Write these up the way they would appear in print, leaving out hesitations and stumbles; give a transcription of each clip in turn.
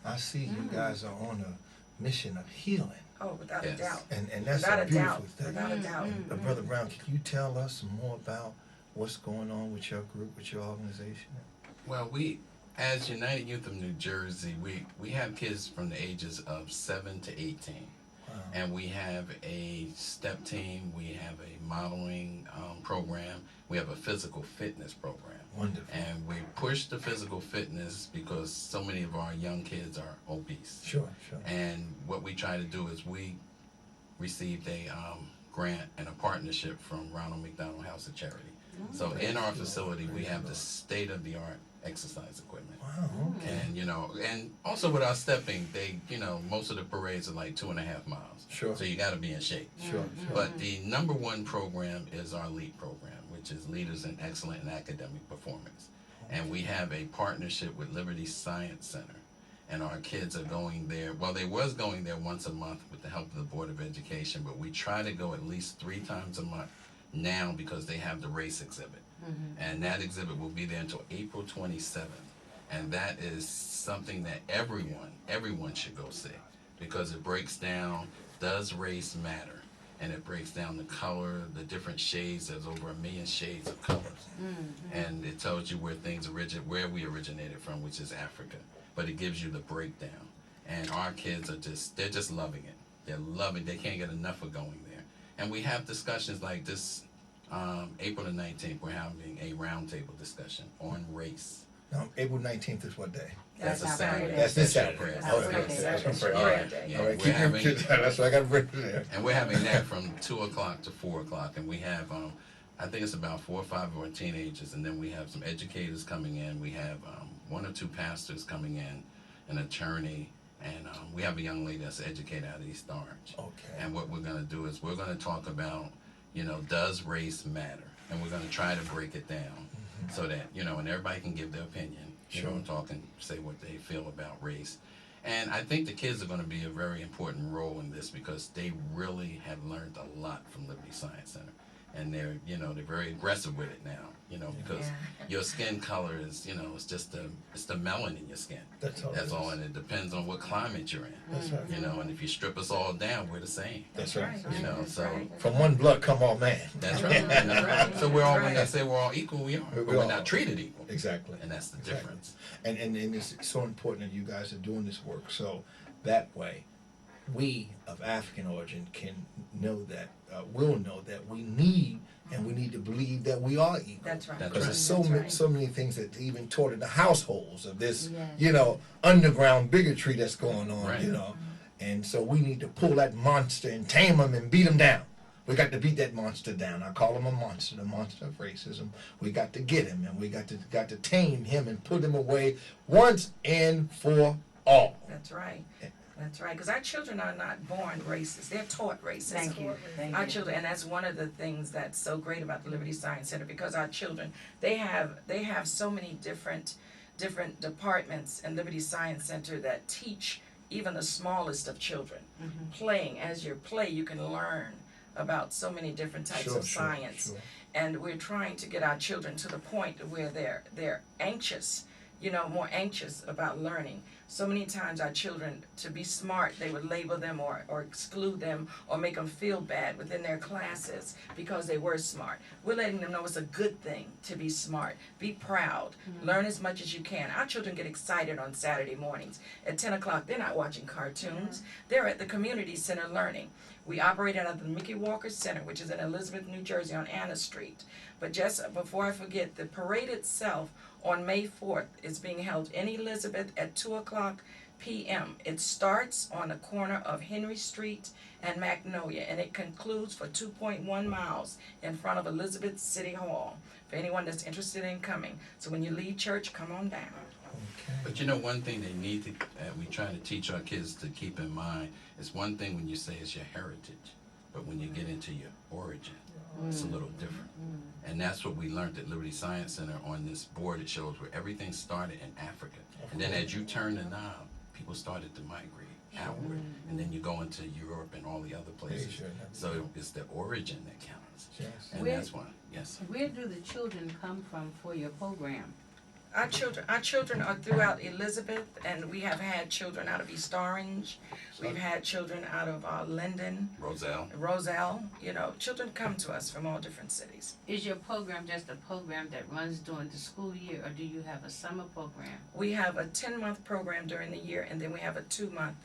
I see you guys are on a mission of healing. Oh, without a doubt. And that's Without a a beautiful doubt. thing. Without a doubt. And, Brother Brown, can you tell us some more about what's going on with your group, with your organization? Well, we, as United Youth of New Jersey, we have kids from the ages of 7 to 18. Wow. And we have a step team, we have a modeling program, we have a physical fitness program. Wonderful. And we push the physical fitness because so many of our young kids are obese. Sure. And what we try to do is we received a grant and a partnership from Ronald McDonald House of Charity. So in our facility, we have the state-of-the-art exercise equipment. Wow, okay. And and also with our stepping, most of the parades are like 2.5 miles. Sure. So you got to be in shape. Sure. But the #1 program is our LEAP program, which is Leaders in Excellent and Academic Performance. And we have a partnership with Liberty Science Center. And our kids are going there. Well, they was going there once a month with the help of the Board of Education, but we try to go at least 3 times a month now because they have the race exhibit. And that exhibit will be there until April 27th. And that is something that everyone should go see because it breaks down, does race matter? And it breaks down the color, the different shades. There's over 1 million shades of colors. And it tells you where where we originated from, which is Africa. But it gives you the breakdown. And our kids they're just loving it. They're loving it. They can't get enough of going there. And we have discussions like this. April the 19th, we're having a roundtable discussion on race. Now, April 19th is what day? That's a Saturday. That's this your Saturday. prayer. Oh, Saturday. okay. Saturday. That's right. Prayer All right. day. Yeah, All right. we're having, That's what I got to bring it there. and we're having that from 2 o'clock to 4 o'clock. And we have, I think it's about 4 or 5 of our teenagers. And then we have some educators coming in. We have 1 or 2 pastors coming in, an attorney, and we have a young lady that's an educator out of East Orange. Okay. And what we're going to do is we're going to talk about, does race matter? And we're going to try to break it down so that, and everybody can give their opinion, and talk and say what they feel about race. And I think the kids are going to be a very important role in this because they really have learned a lot from Liberty Science Center. And they're very aggressive with it now, because your skin color is, it's just it's the melanin in your skin. That's all. And it depends on what climate you're in. That's right. And if you strip us all down, we're the same. That's right. So From one blood come all man. that's right. So we're all, when they say we're all equal, we are, but we're not treated equal. Exactly. And that's the difference. And it's so important that you guys are doing this work so that way we of African origin can know that, will know that we need to believe that we are equal. That's right. Because there's That's so many things that even taught in the households of this, underground bigotry that's going on, Right. And so we need to pull that monster and tame him and beat him down. We got to beat that monster down. I call him a monster, the monster of racism. We got to get him, and we got to tame him and put him away once and for all. That's right. That's right, because our children are not born racist. They're taught racism. Thank you. Our children, and that's one of the things that's so great about the Liberty Science Center, because our children, they have so many different departments in Liberty Science Center that teach even the smallest of children. Playing, as you play, you can learn about so many different types of science. And we're trying to get our children to the point where they're anxious, more anxious about learning. So many times our children, to be smart, they would label them or exclude them or make them feel bad within their classes because they were smart. We're letting them know it's a good thing to be smart. Be proud. Learn as much as you can. Our children get excited on Saturday mornings. At 10 o'clock, they're not watching cartoons. They're at the community center learning. We operate out of the Mickey Walker Center, which is in Elizabeth, New Jersey on Anna Street. But just before I forget, the parade itself on May 4th is being held in Elizabeth at 2 o'clock p.m. It starts on the corner of Henry Street and Magnolia, and it concludes for 2.1 miles in front of Elizabeth City Hall for anyone that's interested in coming. So when you leave church, come on down. But one thing they need to, we try to teach our kids to keep in mind, is one thing when you say it's your heritage, but when you get into your origin, it's a little different. And that's what we learned at Liberty Science Center on this board. It shows where everything started in Africa. And then as you turn the knob, people started to migrate outward. And then you go into Europe and all the other places. So it's the origin that counts. Yes. And that's why, yes. Where do the children come from for your program? Our children are throughout Elizabeth, and we have had children out of East Orange. We've had children out of Linden, Roselle. You know, children come to us from all different cities. Is your program just a program that runs during the school year, or do you have a summer program? We have a 10-month program during the year, and then we have a 2-month.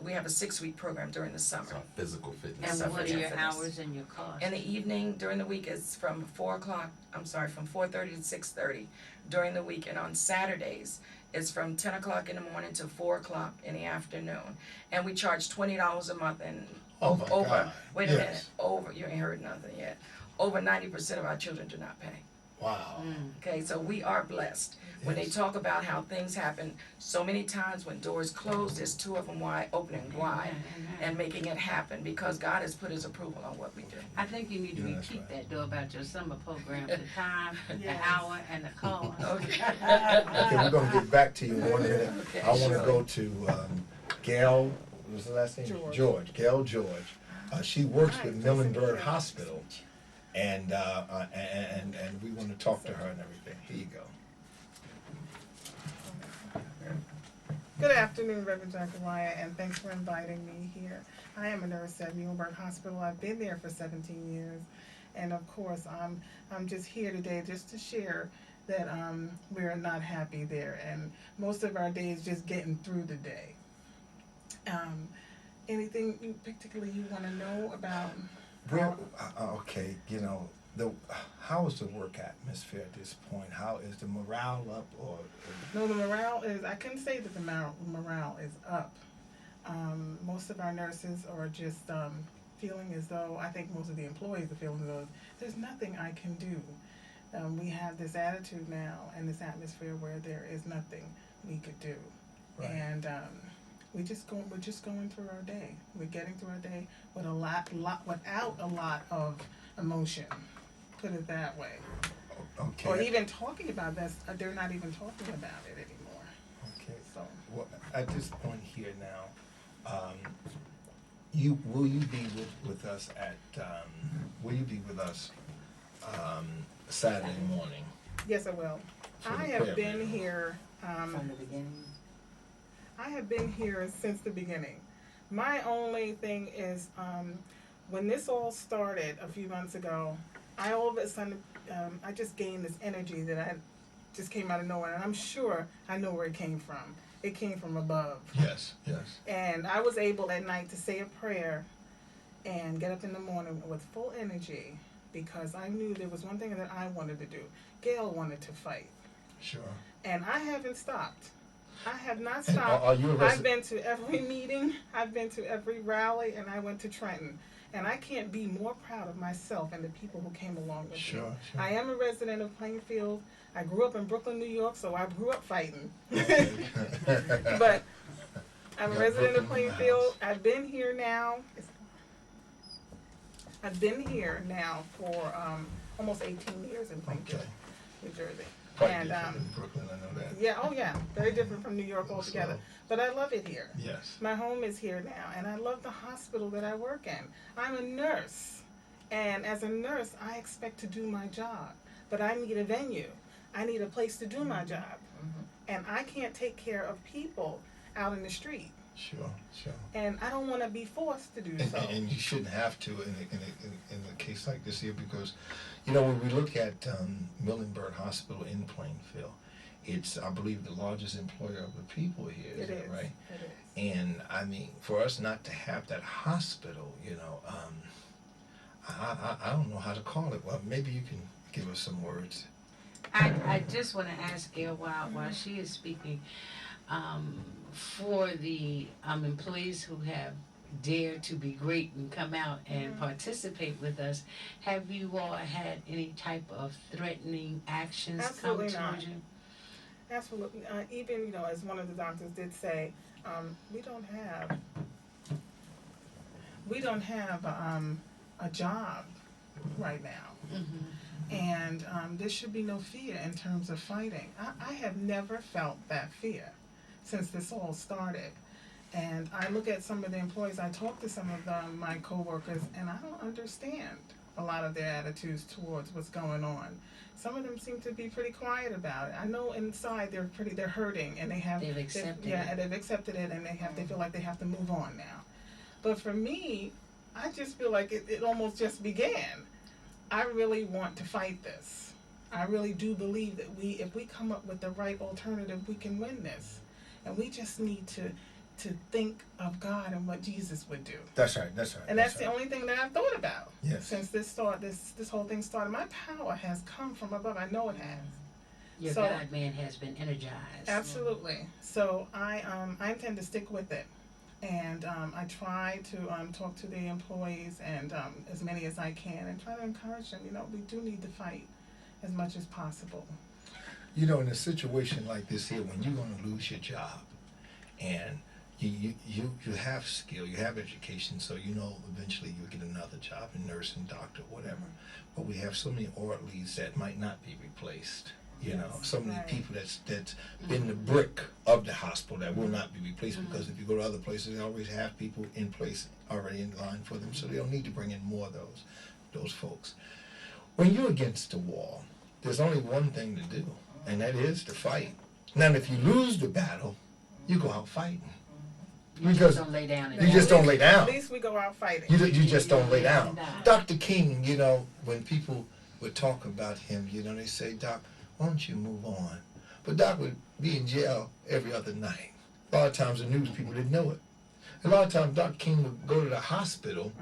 We have a 6-week program during the summer. So physical fitness. And Summer what are your fitness. hours and your costs? In the evening, during the week, it's from 4:30 to 6:30 during the week, and on Saturdays, it's from 10 o'clock in the morning to 4 o'clock in the afternoon. And we charge $20 a month, and Oh my over, God. wait a Yes. minute, over, you ain't heard nothing yet. Over 90% of our children do not pay. Wow. Okay, so we are blessed. When they Yes. talk about how things happen, so many times when doors close, there's 2 of them wide, opening wide, and making it happen, because God has put his approval on what we do. I think you need to Yeah, that's repeat right. that though about your summer program, the time, the Yes. hour, and the cost. Okay. Okay, we're gonna get back to you in 1 minute. Okay, I wanna sure. go to, Gail, what was the last name? George. Gail George. She works Hi, with nice to meet Millenberg you. Hospital, and we wanna talk to her and everything. Here you go. Good afternoon, Reverend Zachariah, and thanks for inviting me here. I am a nurse at Muhlenberg Hospital. I've been there for 17 years, and of course, I'm just here today just to share that we're not happy there, and most of our day is just getting through the day. Anything you particularly you want to know about? Where, okay, how is the work atmosphere at this point? How is the morale up, or? No, the morale is, I can say that the morale is up. Most of our nurses are just feeling as though, I think most of the employees are feeling as though there's nothing I can do. We have this attitude now and this atmosphere where there is nothing we could do. Right. And we're just going through our day. We're getting through our day with without a lot of emotion. Put it that way. Okay. Or even talking about this, they're not even talking about it anymore. Okay. So, Well, at this point here now, will you be with us at? Will you be with us Saturday morning? yes, I will. For the I have prayer been meeting. here. From the beginning? I have been here since the beginning. My only thing is, when this all started a few months ago, I all of a sudden, I just gained this energy that I just came out of nowhere, and I'm sure I know where it came from. It came from above. Yes. And I was able at night to say a prayer and get up in the morning with full energy, because I knew there was one thing that I wanted to do. Gail wanted to fight. Sure. And I haven't stopped. I have not And stopped. are you a I've been to every meeting, I've been to every rally, and I went to Trenton. And I can't be more proud of myself and the people who came along with me. Sure. I am a resident of Plainfield. I grew up in Brooklyn, New York, so I grew up fighting. Okay. But I'm a Got resident of Brooklyn in the Plainfield. house. I've been here now. I've been here now for almost 18 years in Plainfield, Okay. New Jersey. Quite And different in Brooklyn, I know that. yeah, oh yeah, very different from New York altogether. So, But I love it here. yes. My home is here now, and I love the hospital that I work in. I'm a nurse, and as a nurse, I expect to do my job, but I need a venue. I need a place to do my job, and I can't take care of people out in the street, Sure. and I don't want to be forced to do And, so. and you shouldn't have to in a case like this here, because, when we look at Millenberg Hospital in Plainfield, it's, I believe, the largest employer of the people here. Is that right? It is. And I mean, for us not to have that hospital, I don't know how to call it. Well, maybe you can give us some words. I just want to ask Gail while she is speaking, for the employees who have dared to be great and come out and participate with us, have you all had any type of threatening actions Absolutely come not. towards you? Absolutely. Even, as one of the doctors did say, we don't have a job right now. And there should be no fear in terms of fighting. I have never felt that fear since this all started. And I look at some of the employees, I talk to some of my coworkers, and I don't understand a lot of their attitudes towards what's going on. Some of them seem to be pretty quiet about it. I know inside they're hurting and They've accepted it. they've accepted it and they feel like they have to move on now. But for me, I just feel like it almost just began. I really want to fight this. I really do believe that if we come up with the right alternative, we can win this. And we just need to think of God and what Jesus would do. That's right. That's right. And that's the only thing that I've thought about. Yes. Since this whole thing started. My power has come from above. I know it has. Your So- God man has been energized. Absolutely. So I intend to stick with it, and I try to talk to the employees and as many as I can, and try to encourage them. We do need to fight as much as possible. In a situation like this here, when you're going to lose your job, and you have skill, you have education, so eventually you'll get another job in nursing, doctor, whatever. But we have so many orderlies that might not be replaced. So many Right. people that's been the brick of the hospital that will not be replaced, because if you go to other places, they always have people in place already in line for them, so they don't need to bring in more of those folks. When you're against the wall, there's only one thing to do, and that is to fight. Now, if you lose the battle, you go out fighting. You Because just don't lay down. you just don't lay down. At least we go out fighting. You just don't lay down. No. Dr. King, when people would talk about him, they say, Doc, why don't you move on? But Doc would be in jail every other night. A lot of times the news people didn't know it. A lot of times Dr. King would go to the hospital,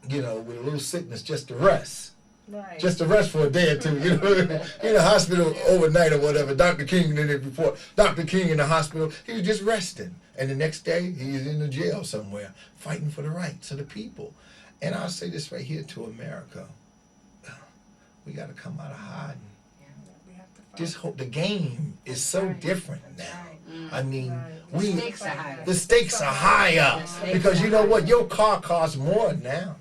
with a little sickness just to rest. Right. Just to rest for a day or two, in the hospital overnight or whatever. Dr. King did it before. Dr. King in the hospital, he was just resting. And the next day, he's in the jail somewhere, fighting for the rights of the people. And I'll say this right here to America. We got to come out of hiding. We have to fight. Just hope the game is so different now. I mean, Right. The stakes are higher. the stakes are higher. The stakes Because are you know what? higher. Your car costs more now.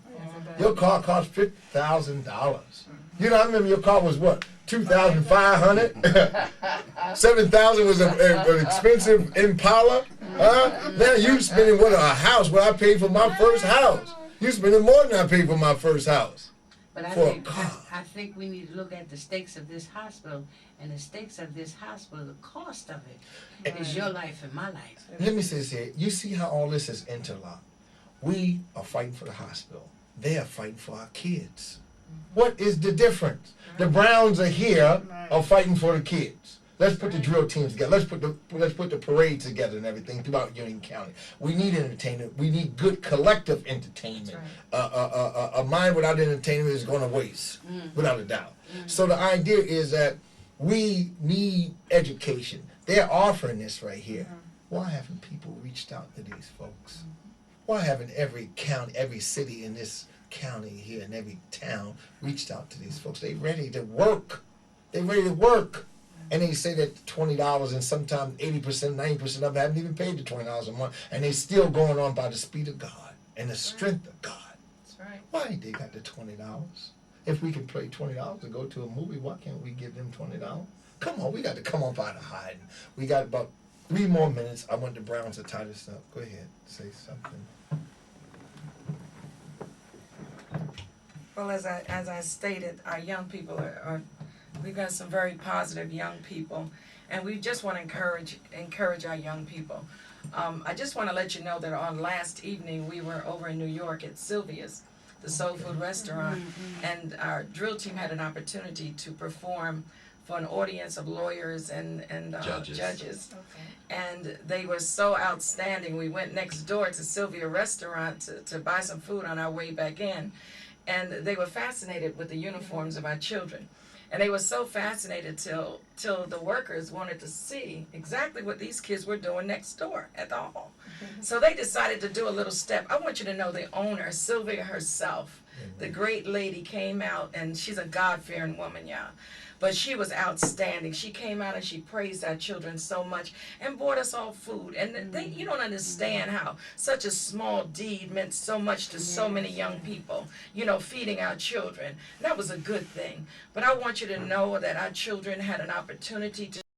Your car costs $50,000. I remember your car was what? $2,500. $7,000 was an expensive Impala. Now you spending what a house? What I paid for my first house. You spending more than I paid for my first house. But I For a think car. I think we need to look at the stakes of this hospital, and the stakes of this hospital, the cost of it is your life and my life. Let me say this here. You see how all this is interlocked. We are fighting for the hospital. They are fighting for our kids. What is the difference? The Browns are here, are fighting for the kids. Let's put the drill teams together. Let's put the parades together and everything throughout Union County. We need entertainment. We need good collective entertainment. A mind without entertainment is going to waste, without a doubt. So the idea is that we need education. They're offering this right here. Why haven't people reached out to these folks? Why haven't every county, every city in this county here and every town reached out to these folks? They ready to work. They ready to work. And they say that $20 and sometimes 80%, 90% of them haven't even paid the $20 a month. And they still going on by the speed of God and the strength of God. That's right. Why ain't they got the $20? If we can pay $20 to go to a movie, why can't we give them $20? Come on, we got to come up out of hiding. We got about 3 more minutes. I want the Browns to tie this up. Go ahead, say something. Well, as I stated, our young people are we've got some very positive young people, and we just want to encourage our young people. I just want to let you know that on last evening we were over in New York at Sylvia's, the soul food restaurant, and our drill team had an opportunity to perform for an audience of lawyers and judges. And they were so outstanding. We went next door to Sylvia restaurant to buy some food on our way back in, and they were fascinated with the uniforms of our children. And they were so fascinated till the workers wanted to see exactly what these kids were doing next door at the hall. So they decided to do a little step. I want you to know the owner, Sylvia herself, the great lady, came out, and she's a God-fearing woman, y'all. But she was outstanding. She came out and she praised our children so much and bought us all food. And you don't understand how such a small deed meant so much to so many young people, feeding our children. That was a good thing. But I want you to know that our children had an opportunity to